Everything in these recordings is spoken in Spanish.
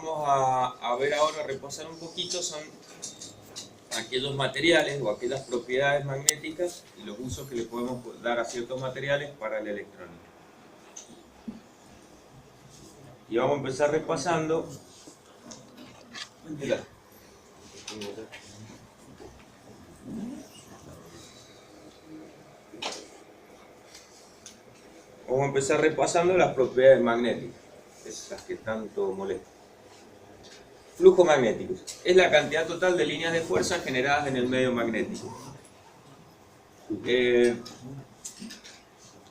vamos a ver ahora, repasar un poquito, son aquellos materiales o aquellas propiedades magnéticas y los usos que le podemos dar a ciertos materiales para la electrónica. Y vamos a empezar repasando. Vamos a empezar repasando las propiedades magnéticas, esas que tanto molestan. Flujo magnético es la cantidad total de líneas de fuerza generadas en el medio magnético. En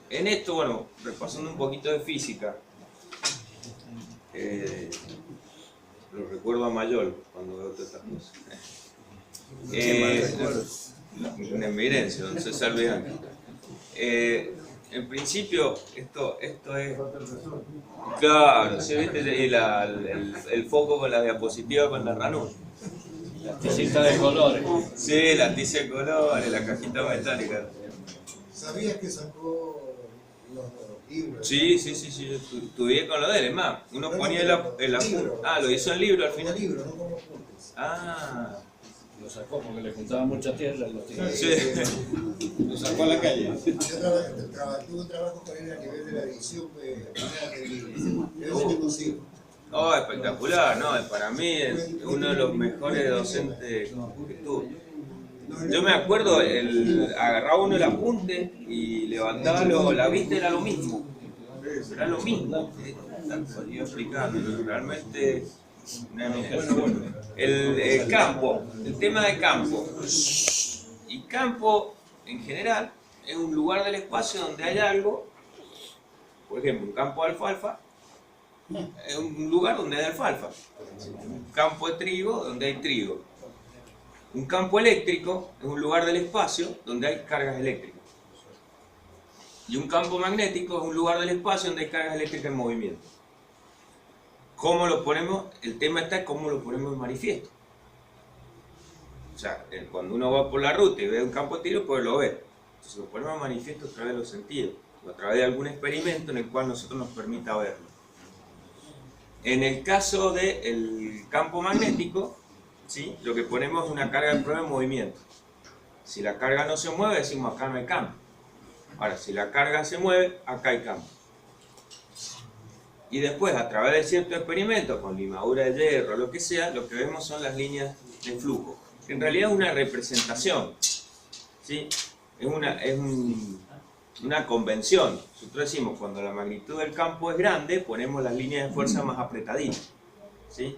esto, bueno, repasando un poquito de física, lo recuerdo a Mayol cuando veo todas estas cosas. Una evidencia, don César Bianchi. En principio, esto es... Claro, ¿sí viste el foco con la diapositiva con la ranura? Las ticitas de colores. Sí, la tiza de colores, la cajita metálica. ¿Sabías que sacó los libros? Sí, yo estudié con lo de él, es más, uno ponía el apunte. Ah, lo hizo en libro al final. Libro, no como apuntes. Ah. Lo sacó porque le juntaba mucha tierra y lo tiraba. Sí. Lo sacó a la calle. Yo tuve un trabajo con él a nivel de la edición de libros. Es el que consigo. Oh, espectacular, ¿no? Para mí es uno de los mejores docentes que tuve. Yo me acuerdo, agarraba uno el apunte y levantaba la vista, era lo mismo. Era lo mismo. Yo explicando, realmente una eminencia. El campo, el tema de campo. Y campo, en general, es un lugar del espacio donde hay algo, por ejemplo, un campo de alfalfa, es un lugar donde hay alfalfa. Un campo de trigo, donde hay trigo. Un campo eléctrico es un lugar del espacio donde hay cargas eléctricas. Y un campo magnético es un lugar del espacio donde hay cargas eléctricas en movimiento. ¿Cómo lo ponemos? El tema está en cómo lo ponemos en manifiesto. O sea, cuando uno va por la ruta y ve un campo de tiro, pues lo ve. Entonces lo ponemos en manifiesto a través de los sentidos, o a través de algún experimento en el cual nosotros nos permita verlo. En el caso del campo magnético, ¿sí? Lo que ponemos es una carga de prueba en movimiento. Si la carga no se mueve, decimos acá no hay campo. Ahora, si la carga se mueve, acá hay campo. Y después, a través de ciertos experimentos, con limadura de hierro, lo que sea, lo que vemos son las líneas de flujo. En realidad es una representación, ¿sí? Es una convención. Nosotros decimos, cuando la magnitud del campo es grande, ponemos las líneas de fuerza más apretaditas, ¿sí?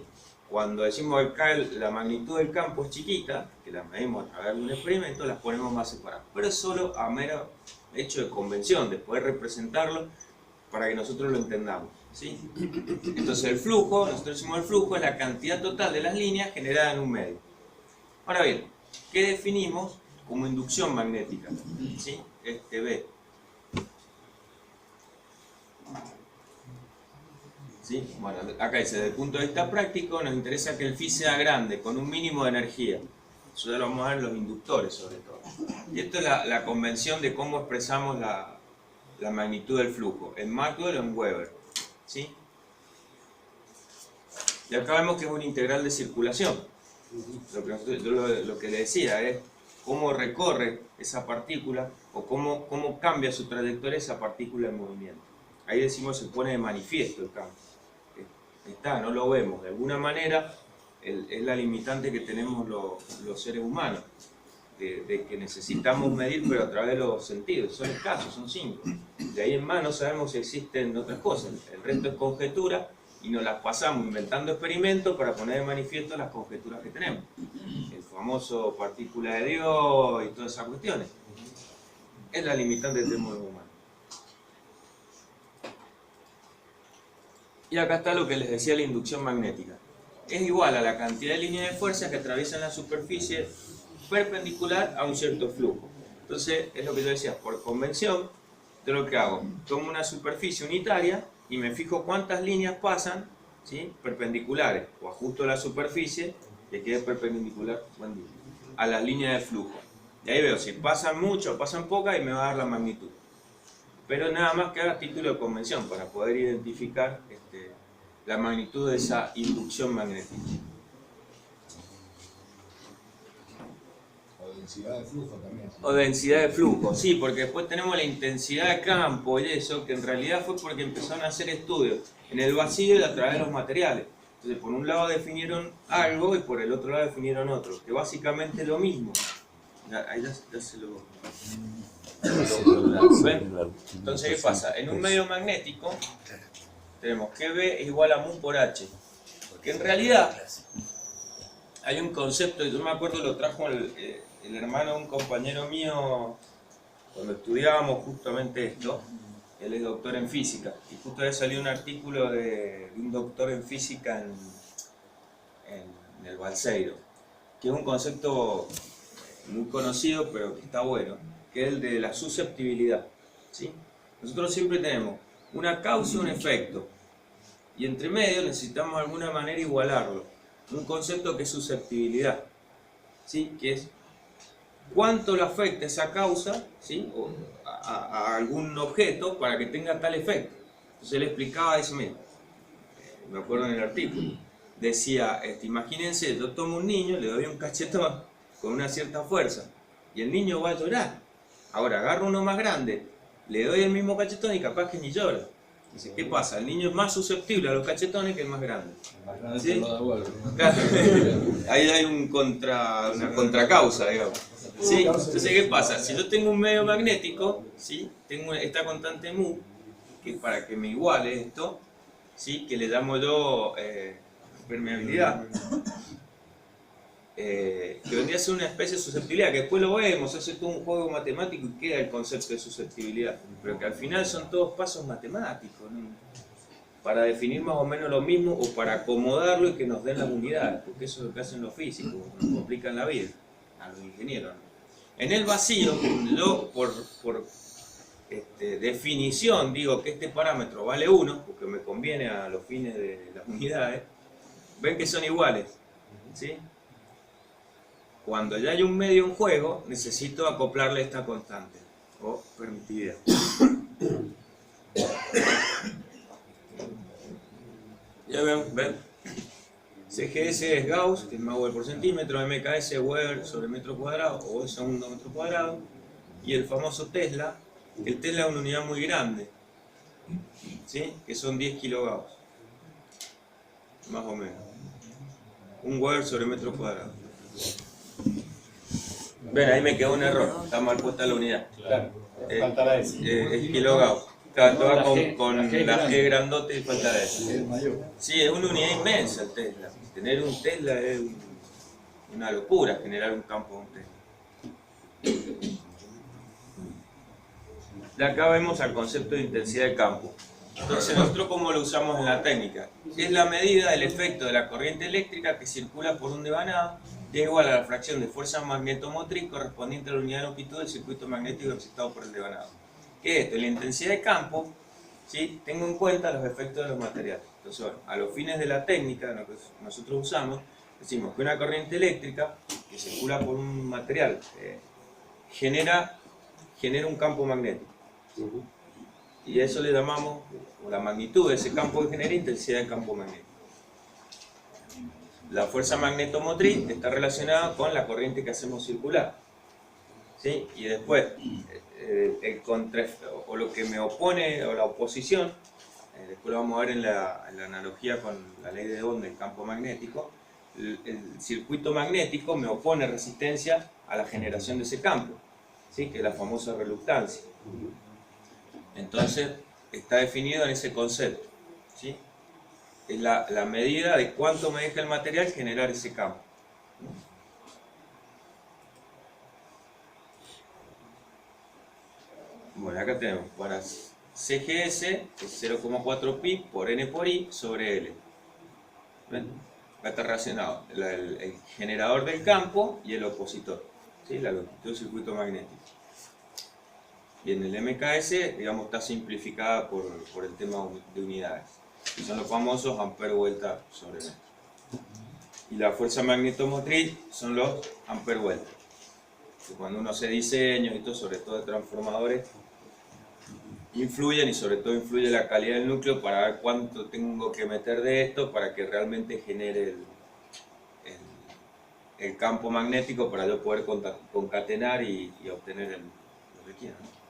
Cuando decimos que la magnitud del campo es chiquita, que la medimos a través de un experimento, las ponemos más separadas. Pero es solo a mero hecho de convención, de poder representarlo para que nosotros lo entendamos, ¿sí? Entonces el flujo, nosotros decimos el flujo es la cantidad total de las líneas generada en un medio. Ahora bien, ¿qué definimos como inducción magnética? ¿Sí? B. ¿Sí? Bueno, acá dice, desde el punto de vista práctico, nos interesa que el phi sea grande, con un mínimo de energía. Eso ya lo vamos a ver en los inductores, sobre todo. Y esto es la convención de cómo expresamos la magnitud del flujo, en Maxwell o en Weber, ¿sí? Y acá vemos que es una integral de circulación. Lo que le decía es cómo recorre esa partícula o cómo cambia su trayectoria esa partícula en movimiento. Ahí decimos se pone de manifiesto el campo. Está, no lo vemos. De alguna manera es la limitante que tenemos los seres humanos, de que necesitamos medir pero a través de los sentidos. Son escasos, son 5. De ahí en más no sabemos si existen otras cosas. El resto es conjetura y nos las pasamos inventando experimentos para poner de manifiesto las conjeturas que tenemos. El famoso partícula de Dios y todas esas cuestiones. Es la limitante que tenemos los humanos. Y acá está lo que les decía la inducción magnética. Es igual a la cantidad de líneas de fuerza que atraviesan la superficie perpendicular a un cierto flujo. Entonces, es lo que yo decía, por convención, yo lo que hago, tomo una superficie unitaria y me fijo cuántas líneas pasan, ¿sí? Perpendiculares, o ajusto la superficie que quede perpendicular a las líneas de flujo. Y ahí veo si pasan mucho o pasan pocas y me va a dar la magnitud. Pero nada más que a título de convención, para poder identificar la magnitud de esa inducción magnética. O densidad de flujo también. O densidad de flujo, sí, porque después tenemos la intensidad de campo y eso, que en realidad fue porque empezaron a hacer estudios en el vacío y a través de los materiales. Entonces, por un lado definieron algo y por el otro lado definieron otro, que básicamente es lo mismo. Ahí ya se lo... ¿Ven? Entonces, ¿qué pasa? En un medio magnético tenemos que B es igual a mu por H, que en realidad hay un concepto, yo me acuerdo lo trajo el hermano de un compañero mío cuando estudiábamos justamente esto. Él es doctor en física y justo había salido un artículo de un doctor en física en el Balseiro, que es un concepto muy conocido pero que está bueno, que es el de la susceptibilidad, ¿sí? Nosotros siempre tenemos una causa y un efecto y entre medio necesitamos de alguna manera igualarlo. Un concepto que es susceptibilidad, ¿sí? Que es cuánto le afecta esa causa, ¿sí? O a algún objeto para que tenga tal efecto. Entonces él explicaba eso mismo, me acuerdo en el artículo, decía, imagínense, yo tomo un niño, le doy un cachetón con una cierta fuerza y el niño va a llorar. Ahora agarro uno más grande, le doy el mismo cachetón y capaz que ni llora. Dice, ¿qué pasa? El niño es más susceptible a los cachetones que el más grande. El más grande ¿Sí? te lo devuelve. Claro. Ahí hay una contracausa, digamos. ¿Sí? Entonces, ¿qué pasa? Si yo tengo un medio magnético, ¿sí? Tengo esta constante mu, que para que me iguale esto, ¿sí? Que le llamo yo permeabilidad, que vendría a ser una especie de susceptibilidad, que después lo vemos, hace todo un juego matemático y queda el concepto de susceptibilidad, pero que al final son todos pasos matemáticos, ¿no? Para definir más o menos lo mismo o para acomodarlo y que nos den las unidades, porque eso es lo que hacen los físicos, nos complican la vida, a los ingenieros, ¿no? En el vacío, yo por definición digo que este parámetro vale 1, porque me conviene a los fines de las unidades, ven que son iguales, ¿sí? Cuando ya hay un medio en juego, necesito acoplarle esta constante, o permitividad. Ya ven. CGS es Gauss, que es Mauer por centímetro, MKS Weber sobre metro cuadrado, o segundo metro cuadrado, y el famoso Tesla, el Tesla es una unidad muy grande, ¿sí? Que son 10 kilogauss, más o menos. Un Weber sobre metro cuadrado. Ven, ahí me quedó un error, está mal puesta la unidad. Claro, falta la S. Es kilogauss. Claro, todo va con la G grandote y falta la S. Es mayor. Sí, es una unidad inmensa el Tesla. Tener un Tesla es una locura, generar un campo de un Tesla. De acá vemos al concepto de intensidad de campo. Entonces, nosotros cómo lo usamos en la técnica. Es la medida del efecto de la corriente eléctrica que circula por un devanado y es igual a la fracción de fuerza magnetomotriz correspondiente a la unidad de longitud del circuito magnético excitado por el devanado. ¿Qué es esto? En la intensidad de campo, ¿sí? Tengo en cuenta los efectos de los materiales. Entonces, bueno, a los fines de la técnica, lo que nosotros usamos, decimos que una corriente eléctrica que circula por un material genera un campo magnético. Y a eso le llamamos, la magnitud de ese campo que genera, intensidad de campo magnético. La fuerza magnetomotriz está relacionada con la corriente que hacemos circular, ¿sí? Y después, o lo que me opone, o la oposición, después lo vamos a ver en la analogía con la ley de Ohm del campo magnético, el circuito magnético me opone resistencia a la generación de ese campo, ¿sí? Que es la famosa reluctancia. Entonces, está definido en ese concepto, ¿sí? Es la medida de cuánto me deja el material generar ese campo. Bueno, acá tenemos para CGS es 0,4 pi por n por i sobre L. ¿Ven? Va a estar relacionado el generador del campo y el opositor, ¿sí? La longitud del circuito magnético. Y en el MKS, digamos, está simplificada por el tema de unidades, que son los famosos ampere vuelta sobre metro. Y la fuerza magnetomotriz son los ampere vuelta. Cuando uno hace diseños y todo, sobre todo de transformadores, influyen, y sobre todo influye la calidad del núcleo para ver cuánto tengo que meter de esto para que realmente genere el campo magnético para yo poder concatenar y obtener lo que quiero, ¿no?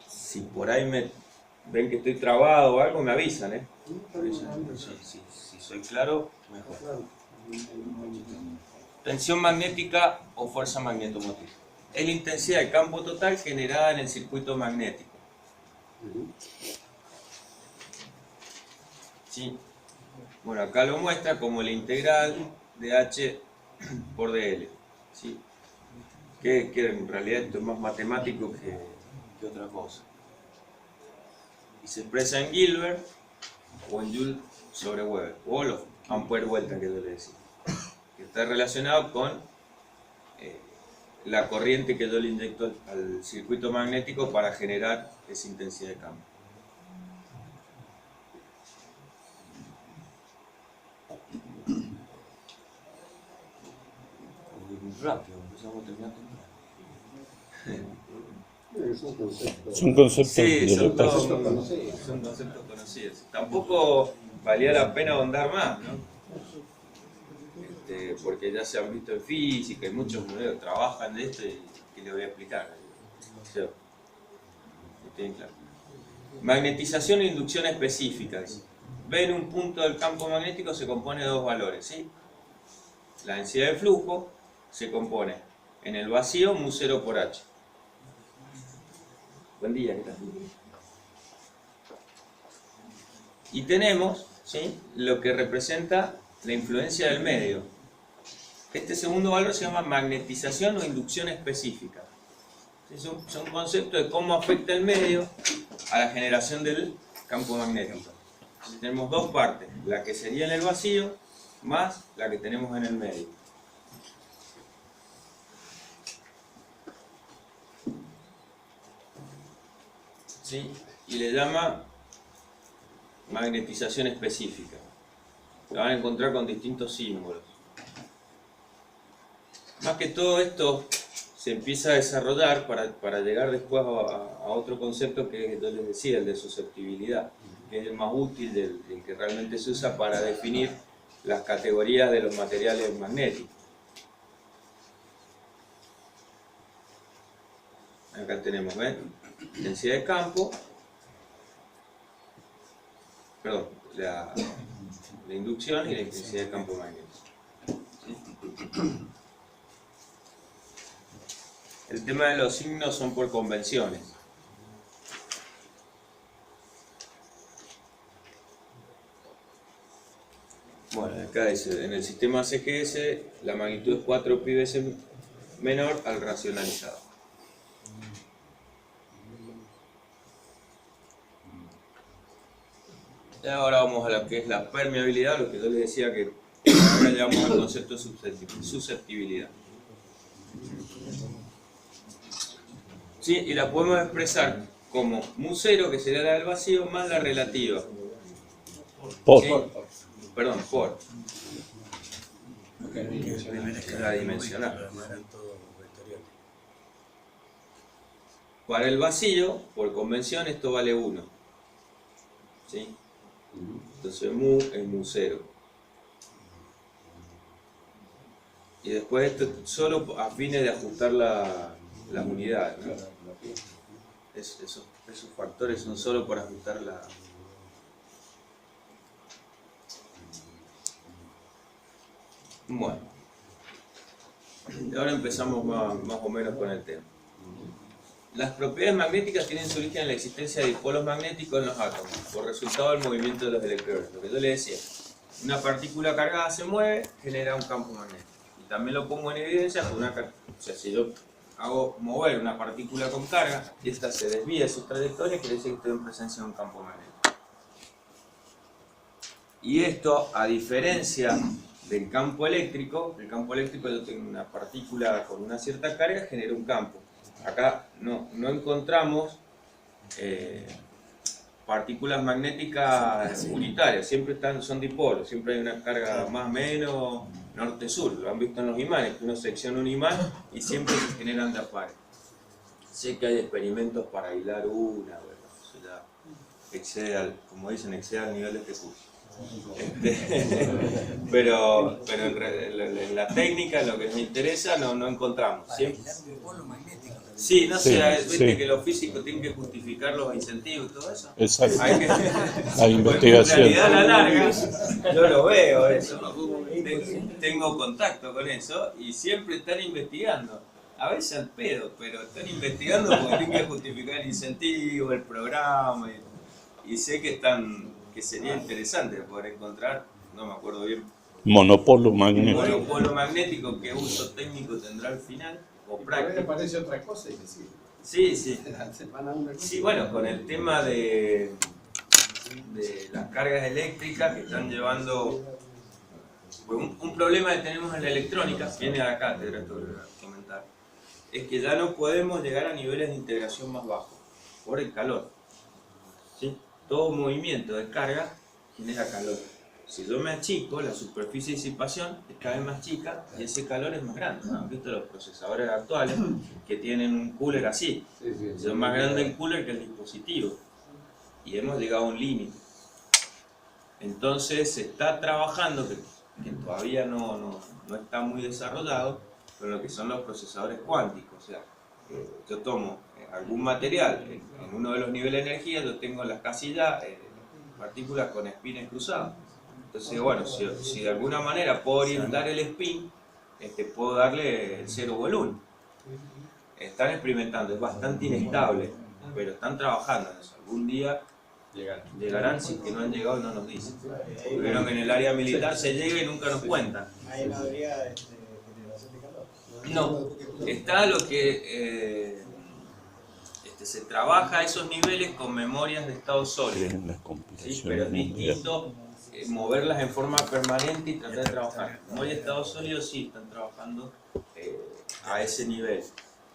Si por ahí ven que estoy trabado o algo, me avisan, ¿eh? Si soy claro, mejor. Tensión magnética o fuerza magnetomotriz. Es la intensidad de campo total generada en el circuito magnético. ¿Sí? Bueno, acá lo muestra como la integral de H por dL. ¿Sí? Que en realidad esto es más matemático que otra cosa. Y se expresa en Gilbert o en Joule sobre Weber, o los ampere vuelta que yo le decía, que está relacionado con la corriente que yo le inyecto al circuito magnético para generar esa intensidad de campo. Muy rápido, empezamos a terminar temprano. Son conceptos Sí, de son repente. son conceptos conocidos. Tampoco valía la pena ahondar más, ¿no? Porque ya se han visto en física y muchos modelos trabajan de esto y les voy a explicar. ¿Sí? ¿Tienen claro? Magnetización e inducción específicas. Ven, un punto del campo magnético se compone de dos valores, ¿sí? La densidad de flujo se compone en el vacío mu0 por h. Buen día, ¿qué tal? Y tenemos, ¿sí?, lo que representa la influencia del medio. Este segundo valor se llama magnetización o inducción específica. ¿Sí? Son conceptos de cómo afecta el medio a la generación del campo magnético. Entonces, tenemos dos partes, la que sería en el vacío más la que tenemos en el medio. ¿Sí? Y le llama magnetización específica. Se van a encontrar con distintos símbolos. Más que todo esto se empieza a desarrollar para llegar después a otro concepto que yo les decía, el de susceptibilidad, que es el más útil, el que realmente se usa para definir las categorías de los materiales magnéticos. Acá tenemos, ¿ven? Intensidad de campo, perdón, la inducción y la intensidad de campo magnético. ¿Sí? El tema de los signos son por convenciones. Bueno, acá dice, en el sistema CGS la magnitud es 4 pi veces menor al racionalizado. Y ahora vamos a lo que es la permeabilidad, lo que yo les decía que ahora llamamos al concepto de susceptibilidad. ¿Sí? Y la podemos expresar como mu0, que sería la del vacío, más la relativa. Por. ¿Sí? Perdón, por. La dimensional. Para el vacío, por convención, esto vale 1. ¿Sí? Entonces mu es mu0. Y después esto solo a fines de ajustar las unidades, ¿no? Esos factores son solo para ajustar la... Bueno, y ahora empezamos más o menos con el tema. Las propiedades magnéticas tienen su origen en la existencia de dipolos magnéticos en los átomos, por resultado del movimiento de los electrones. Lo que yo le decía, una partícula cargada se mueve, genera un campo magnético. Y también lo pongo en evidencia con si yo hago mover una partícula con carga y esta se desvía de sus trayectorias, quiere decir que estoy en presencia de un campo magnético. Y esto, a diferencia del campo eléctrico, el campo eléctrico yo tengo una partícula con una cierta carga, genera un campo. Acá no encontramos partículas magnéticas unitarias, siempre son dipolos, siempre hay una carga más o menos norte-sur. Lo han visto en los imanes, que uno secciona un imán y siempre se generan de a pares. Sé que hay experimentos para aislar una, bueno, eso ya excede, como dicen, excede al nivel de ejecución. Pero en la técnica, en lo que nos interesa, no encontramos. ¿Siempre? Sí, no sé, viste que los físicos tienen que justificar los incentivos y todo eso. Exacto. Hay que, La investigación. En realidad, a la larga, yo lo veo eso. Tengo contacto con eso y siempre están investigando. A veces al pedo, pero están investigando porque tienen que justificar el incentivo, el programa. Y sé que sería interesante poder encontrar, no me acuerdo bien, Monopolo magnético. monopolo magnético, qué uso técnico tendrá al final, o práctico. le parece otra cosa y que sí. Sí, sí. Sí, bueno, con el tema de las cargas eléctricas que están llevando. Un problema que tenemos en la electrónica, viene de la cátedra, esto lo voy a comentar, es que ya no podemos llegar a niveles de integración más bajos por el calor. ¿Sí? Todo movimiento de carga genera calor. Si yo me achico, la superficie de disipación es cada vez más chica y ese calor es más grande. ¿Han visto los procesadores actuales que tienen un cooler así? Es más grande el cooler que el dispositivo. Y hemos llegado a un límite. Entonces se está trabajando, que todavía no está muy desarrollado, con lo que son los procesadores cuánticos. O sea, yo tomo algún material en uno de los niveles de energía, yo tengo en las casillas partículas con espines cruzados. Entonces, bueno, si de alguna manera puedo orientar el spin, puedo darle el 0 o el 1. Están experimentando, es bastante inestable, pero están trabajando en eso. Algún día llegarán, si que no han llegado no nos dicen. Porque vieron que en el área militar se llega y nunca nos cuentan. Ahí no habría generación de calor. No, está lo que se trabaja a esos niveles con memorias de estado sólido. ¿Sí? Pero es distinto moverlas en forma permanente y tratar de trabajar. Memoria de estado sólido sí están trabajando a ese nivel,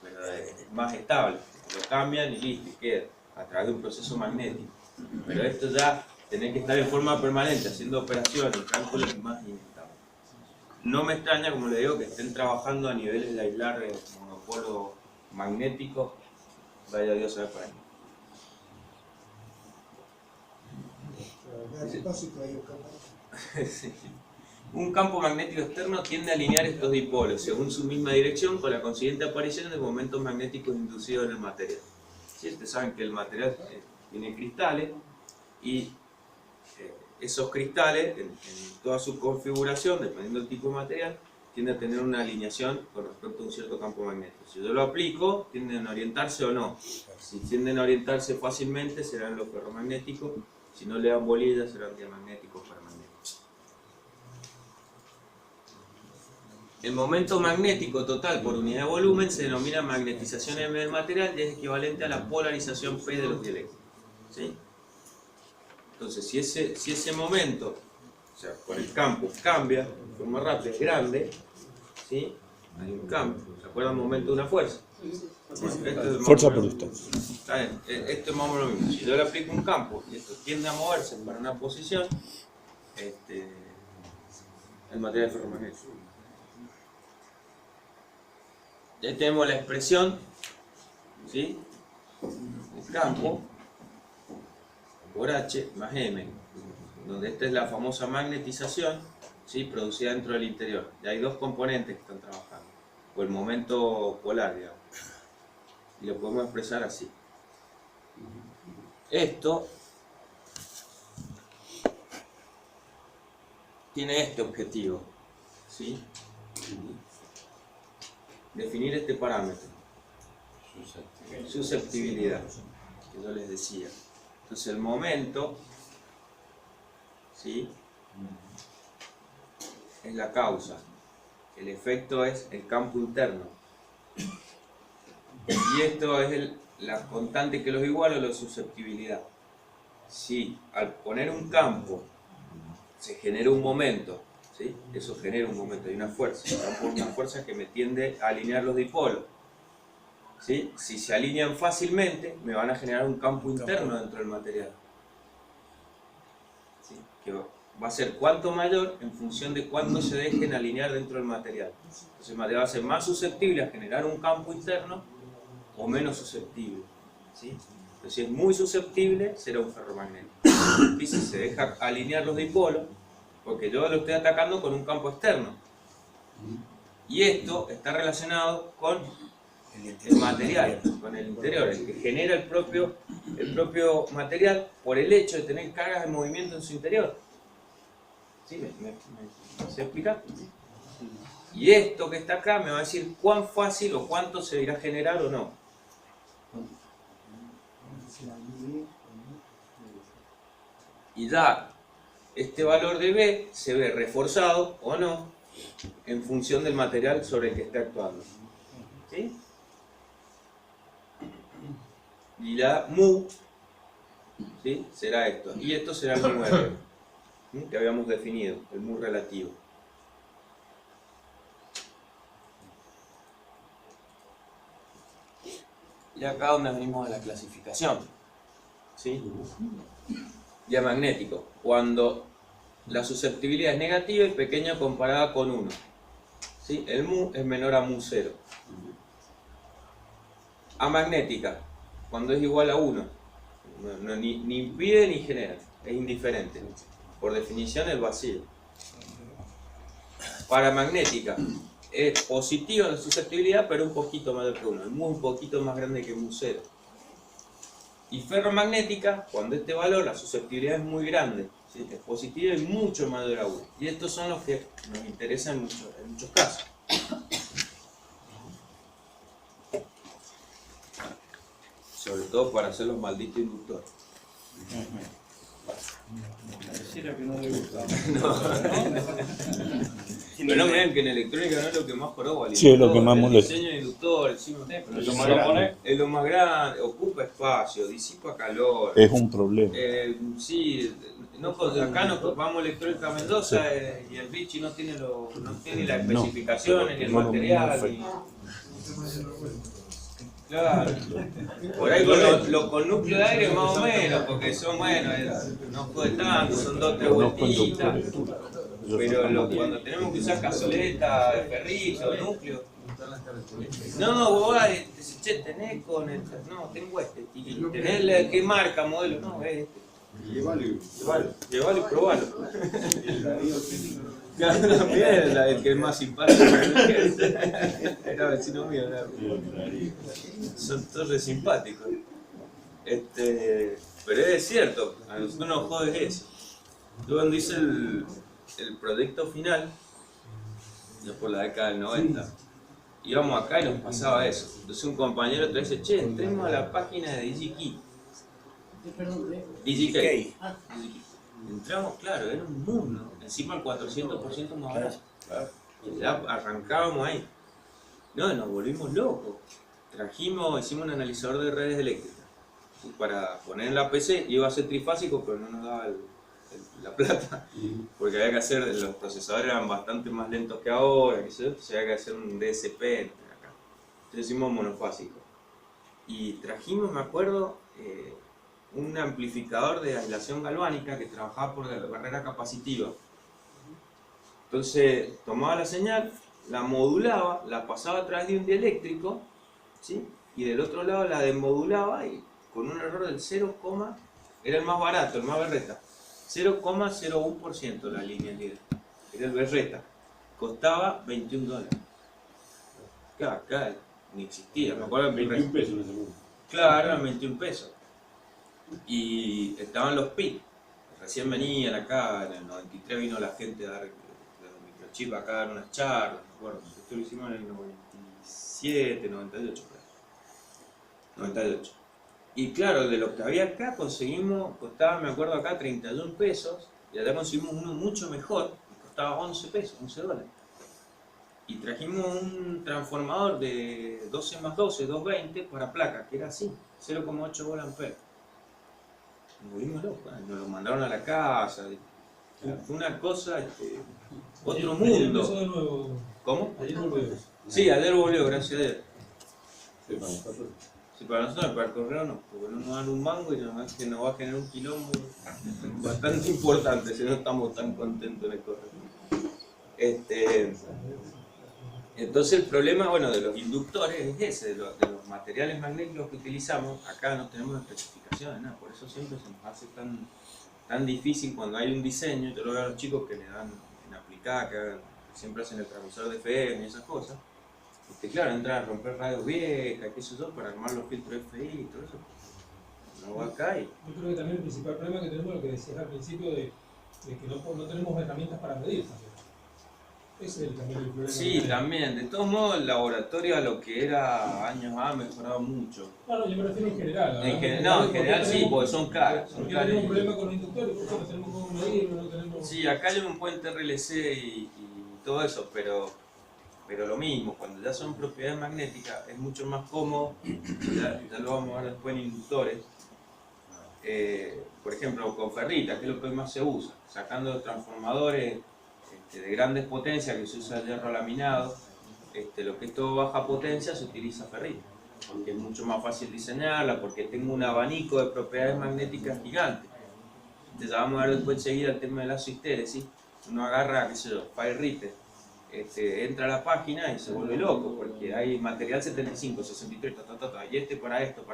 pero es más estable. Lo cambian y listo, y queda a través de un proceso magnético. Pero esto ya tiene que estar en forma permanente, haciendo operaciones, cálculos más inestables. No me extraña, como le digo, que estén trabajando a niveles de aislar monopolos magnéticos. Vaya Dios sabe para ahí. Sí. Un campo magnético externo tiende a alinear estos dipolos según su misma dirección, con la consiguiente aparición de momentos magnéticos inducidos en el material. ¿Sí? Ustedes saben que el material tiene cristales y esos cristales, en toda su configuración, dependiendo del tipo de material, tienden a tener una alineación con respecto a un cierto campo magnético. Si yo lo aplico, tienden a orientarse o no. Si tienden a orientarse fácilmente, serán los ferromagnéticos. Si no le dan bolillas, serán diamagnéticos paramagnéticos. El momento magnético total por unidad de volumen se denomina magnetización M del material y es equivalente a la polarización P de los dieléctricos. ¿Sí? Entonces, si ese momento, o sea, por el campo, cambia de forma rápida, es grande, ¿sí? Hay un campo. ¿Se acuerdan del momento de una fuerza? Fuerza por distancia. Está bien, esto es más o menos lo mismo. Si yo le aplico un campo y esto tiende a moverse para una posición, el material es ferromagnético. Ya tenemos la expresión, ¿sí? El campo por H más M, donde esta es la famosa magnetización, ¿sí? Producida dentro del interior. Y hay dos componentes que están trabajando, o el momento polar, digamos. Y lo podemos expresar así. Esto tiene este objetivo, ¿sí? Definir este parámetro, susceptibilidad, que yo les decía. Entonces el momento, ¿sí? Es la causa, el efecto es el campo interno. Y esto es la constante que los iguala, la susceptibilidad. Si al poner un campo se genera un momento, ¿sí? Eso genera un momento, hay una fuerza. El campo es una fuerza que me tiende a alinear los dipolos. ¿Sí? Si se alinean fácilmente, me van a generar un campo interno dentro del material. ¿Sí? Que va a ser cuanto mayor en función de cuánto se dejen alinear dentro del material. Entonces el material va a ser más susceptible a generar un campo interno o menos susceptible. ¿Sí? Entonces, si es muy susceptible, será un ferromagnético. Y si se deja alinear los dipolos, porque yo lo estoy atacando con un campo externo. Y esto está relacionado con el material, con el interior, el que genera el propio material por el hecho de tener cargas de movimiento en su interior. ¿Sí? ¿Me sé explicar? Y esto que está acá me va a decir cuán fácil o cuánto se irá a generar o no. Y ya este valor de B se ve reforzado o no en función del material sobre el que esté actuando. ¿Sí? Y la mu, ¿sí?, será esto. Y esto será el mu R, ¿sí?, que habíamos definido, el mu relativo. Y acá donde venimos a la clasificación. ¿Sí? Ya magnético. Cuando la susceptibilidad es negativa y pequeña comparada con 1. ¿Sí? El mu es menor a mu 0. Amagnética. Cuando es igual a 1. Ni impide ni genera. Es indiferente. Por definición es vacío. Paramagnética. Es positiva la susceptibilidad, pero un poquito mayor que 1. El mu es un poquito más grande que mu 0. Y ferromagnética, cuando este valor, la susceptibilidad es muy grande, ¿sí?, es positiva y mucho mayor a 1. Y estos son los que nos interesan en muchos casos. Sobre todo para hacer los malditos inductores. Pareciera que no le gustaba. Pero no vean que en electrónica no es lo que más joroba. Sí, es lo que más el molesta. diseño de inductor, Es lo más grande, ocupa espacio, disipa calor. Es un problema. Sí, no, acá nos ocupamos electrónica Mendoza, y el Vichy no tiene la especificación, ni el material. Claro, por ahí con núcleo de aire más o menos, porque son buenos, no fue tanto, son 2 o 3 vueltitas. Pero cuando tenemos que usar cazoleta, ferrillo, núcleo. No, vos decís, che, tenés con el. No, tengo este. ¿Y tenés qué marca, modelo? No, es este. Llevalo y probalo. También el que es más simpático. Era vecino mío. Son todos simpáticos. Pero es cierto, a nosotros nos jode eso. Yo cuando hice el proyecto final, ya por la década del 90, íbamos acá y nos pasaba eso. Entonces un compañero te dice, che, entremos a la página de DigiKey. DigiKey. Entramos, claro, era un mundo. Encima el 400% más barato. Ya arrancábamos ahí. No, nos volvimos locos. Hicimos un analizador de redes eléctricas. Y para poner en la PC iba a ser trifásico, pero no nos daba la plata. Porque había que hacer, los procesadores eran bastante más lentos que ahora, entonces había que hacer un DSP acá. Entonces hicimos monofásico. Y trajimos, me acuerdo, un amplificador de aislación galvánica que trabajaba por la barrera capacitiva. Entonces tomaba la señal, la modulaba, la pasaba a través de un dieléctrico, ¿sí?, y del otro lado la desmodulaba y con un error del 0, era el más barato, el más berreta, 0,01% la línea líder. Era el berreta, costaba $21. Acá ni existía, me acuerdo. 21 pesos en ese momento. Claro, eran 21 pesos. Y estaban los PIC, recién venían acá, en el 93 vino la gente a dar los microchips acá a dar unas charlas, me acuerdo. Esto lo hicimos en el 97, 98, 98. Y claro, de lo que había acá conseguimos, costaba, me acuerdo acá, 31 pesos, y allá conseguimos uno mucho mejor, que costaba 11 pesos, 11 dólares. Y trajimos un transformador de 12 más 12, 220 para placa, que era así, 0,8 volt-ampere. Nos volvimos locos, nos lo mandaron a la casa, fue una cosa, otro mundo. Ayer de nuevo. ¿Cómo? Ayer volvió. Sí, ayer volvió, gracias a Dios. Sí, para nosotros, para el correo no, porque no nos dan un mango y nos va a generar un quilombo bastante importante si no estamos tan contentos en el correo. Entonces el problema, bueno, de los inductores es ese, de los materiales magnéticos que utilizamos. Acá no tenemos especificaciones, nada, por eso siempre se nos hace tan difícil cuando hay un diseño. Yo lo veo a los chicos que le dan en aplicada, que siempre hacen el transmisor de FM y esas cosas. Claro, entran a romper radios viejas, qué sé yo, para armar los filtros FI y todo eso. No va acá y... Yo creo que también el principal problema que tenemos es lo que decías al principio de que no tenemos herramientas para medir también. Ese es también el problema. Sí, también. De todos modos, el laboratorio a lo que era años ha mejorado mucho. No, yo me refiero en general. En general sí, porque son caras. Porque tenemos un problema con los inductores, porque no tenemos cómo medirlo, no tenemos... Sí, acá hay un puente RLC y todo eso, pero lo mismo, cuando ya son propiedades magnéticas es mucho más cómodo, ya lo vamos a ver después en inductores. Por ejemplo, con ferritas, que es lo que más se usa, sacando transformadores de grandes potencias que se usa hierro laminado, lo que es todo baja potencia se utiliza ferrita, porque es mucho más fácil diseñarla, porque tengo un abanico de propiedades magnéticas gigante. Entonces ya vamos a ver después enseguida el tema de la histérisis. Uno agarra, qué sé yo, Firewriter, entra a la página y se vuelve loco, porque hay material 75, 63, y para esto.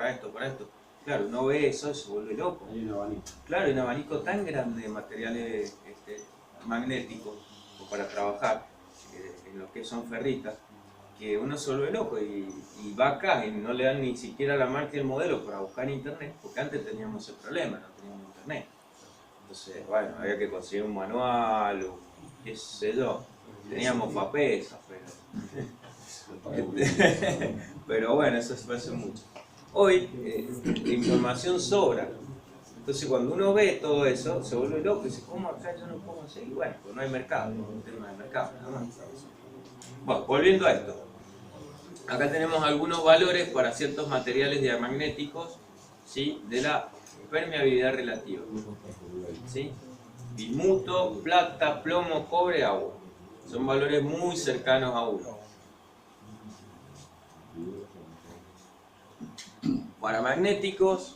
Claro, uno ve eso y se vuelve loco. Hay un abanico. Claro, hay un abanico tan grande de materiales magnéticos para trabajar, en lo que son ferritas, que uno se vuelve loco y va acá y no le dan ni siquiera la marca y el modelo para buscar en internet, porque antes teníamos ese problema, no teníamos internet. Entonces, bueno, había que conseguir un manual o qué sé yo. Teníamos papesas, pero bueno, eso fue hace mucho. Hoy la información sobra. Entonces cuando uno ve todo eso, se vuelve loco y dice, ¿cómo acá yo no puedo conseguir? Bueno, pues no hay mercado, es un tema de mercado. ¿No? Bueno, volviendo a esto. Acá tenemos algunos valores para ciertos materiales diamagnéticos, ¿sí? De la permeabilidad relativa. ¿Sí? Bismuto, plata, plomo, cobre, agua. Son valores muy cercanos a 1. Para magnéticos,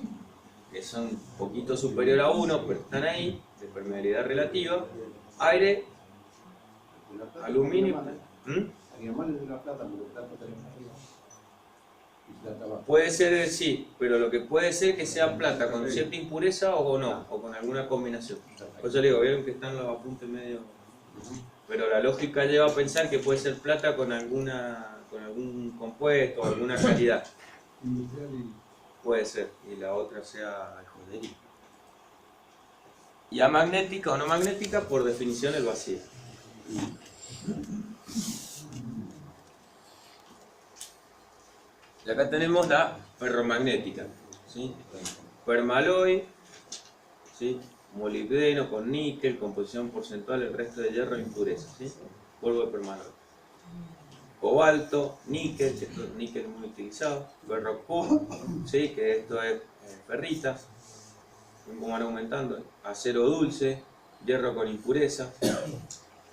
que son un poquito superior a 1, pero están ahí, de permeabilidad relativa, aire, aluminio. Puede ser, sí, pero lo que puede ser que sea plata con cierta impureza o no, o con alguna combinación. Por eso le digo, vieron que están los apuntes medio... Pero la lógica lleva a pensar que puede ser plata con algún compuesto, alguna calidad. Puede ser, y la otra sea jodería. Y amagnética o no magnética, por definición el vacío. Y acá tenemos la ferromagnética, ¿sí? Permaloy, ¿sí? Molibdeno con níquel, composición porcentual, el resto de hierro e impureza, ¿sí? Polvo de permaloy. Cobalto, níquel, que esto es níquel muy utilizado, ferrocuro, ¿sí? Que esto es ferritas, como van aumentando, acero dulce, hierro con impureza,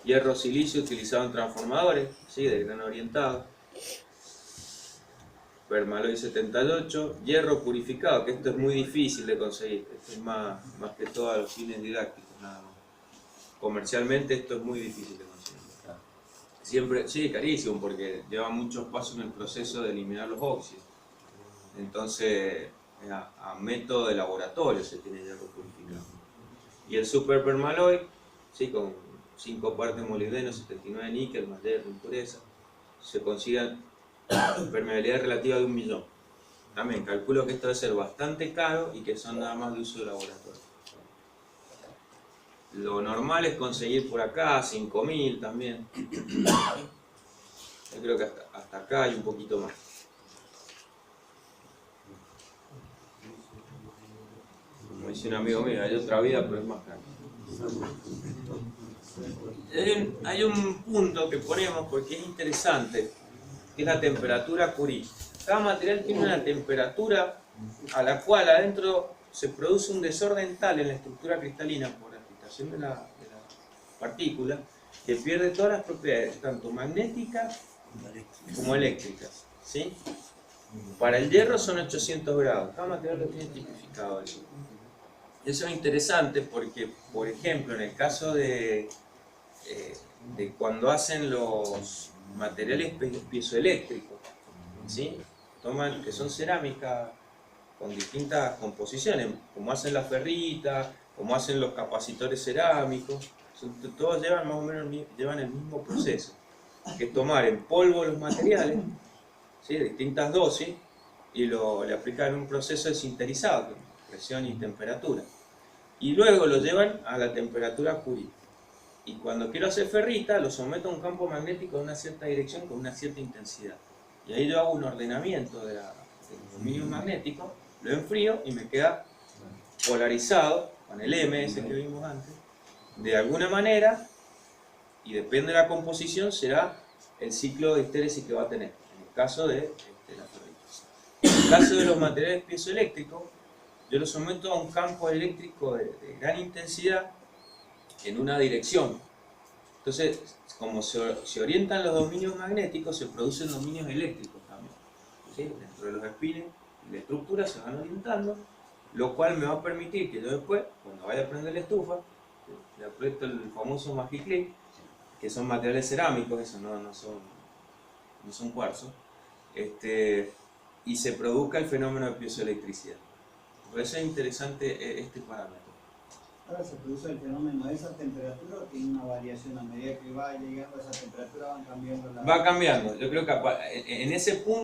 hierro silicio utilizado en transformadores, ¿sí? De grano orientado, permaloy 78, hierro purificado, que esto es muy difícil de conseguir, esto es más que todo a los fines didácticos, nada más. Comercialmente esto es muy difícil de conseguir. Siempre, sí, carísimo, porque lleva muchos pasos en el proceso de eliminar los óxidos. Entonces, a método de laboratorio se tiene hierro purificado. Y el superpermaloy, sí, con 5 partes de molibdeno, 79 de níquel, más hierro, impureza, se consigue permeabilidad relativa de 1.000.000. También calculo que esto debe ser bastante caro y que son nada más de uso de laboratorio. Lo normal es conseguir por acá 5.000 también. Yo creo que hasta acá hay un poquito más. Como dice un amigo mío, hay otra vida, pero es más caro. Hay un punto que ponemos porque es interesante, que es la temperatura Curie. Cada material tiene una temperatura a la cual adentro se produce un desorden tal en la estructura cristalina por la agitación de la partícula que pierde todas las propiedades, tanto magnéticas como eléctricas, ¿sí? Para el hierro son 800 grados, cada material lo tiene tipificado. Eso es interesante porque, por ejemplo, en el caso de cuando hacen los materiales piezoeléctricos, ¿sí? Toman, que son cerámicas con distintas composiciones, como hacen las ferritas, como hacen los capacitores cerámicos, todos llevan más o menos llevan el mismo proceso, que es tomar en polvo los materiales, ¿sí? De distintas dosis, y le aplican un proceso de sinterizado, presión y temperatura. Y luego lo llevan a la temperatura Curie. Y cuando quiero hacer ferrita, lo someto a un campo magnético de una cierta dirección con una cierta intensidad. Y ahí yo hago un ordenamiento de los dominios magnéticos, lo enfrío y me queda polarizado con el MS que vimos antes. De alguna manera, y depende de la composición, será el ciclo de histéresis que va a tener. En el caso de la ferrita. En el caso de los materiales piezoeléctricos, yo lo someto a un campo eléctrico de gran intensidad en una dirección. Entonces, como se orientan los dominios magnéticos, se producen dominios eléctricos también, ¿sí? Dentro de los espines y la estructura se van orientando, lo cual me va a permitir que yo después, cuando vaya a prender la estufa, le aprieto el famoso magiclick, que son materiales cerámicos, eso no son cuarzos, y se produzca el fenómeno de piezoelectricidad. Por eso es interesante este parámetro. Ahora se produce el fenómeno de esa temperatura, o tiene una variación a medida que va llegando a esa temperatura, van cambiando la... Va cambiando, yo creo que en ese punto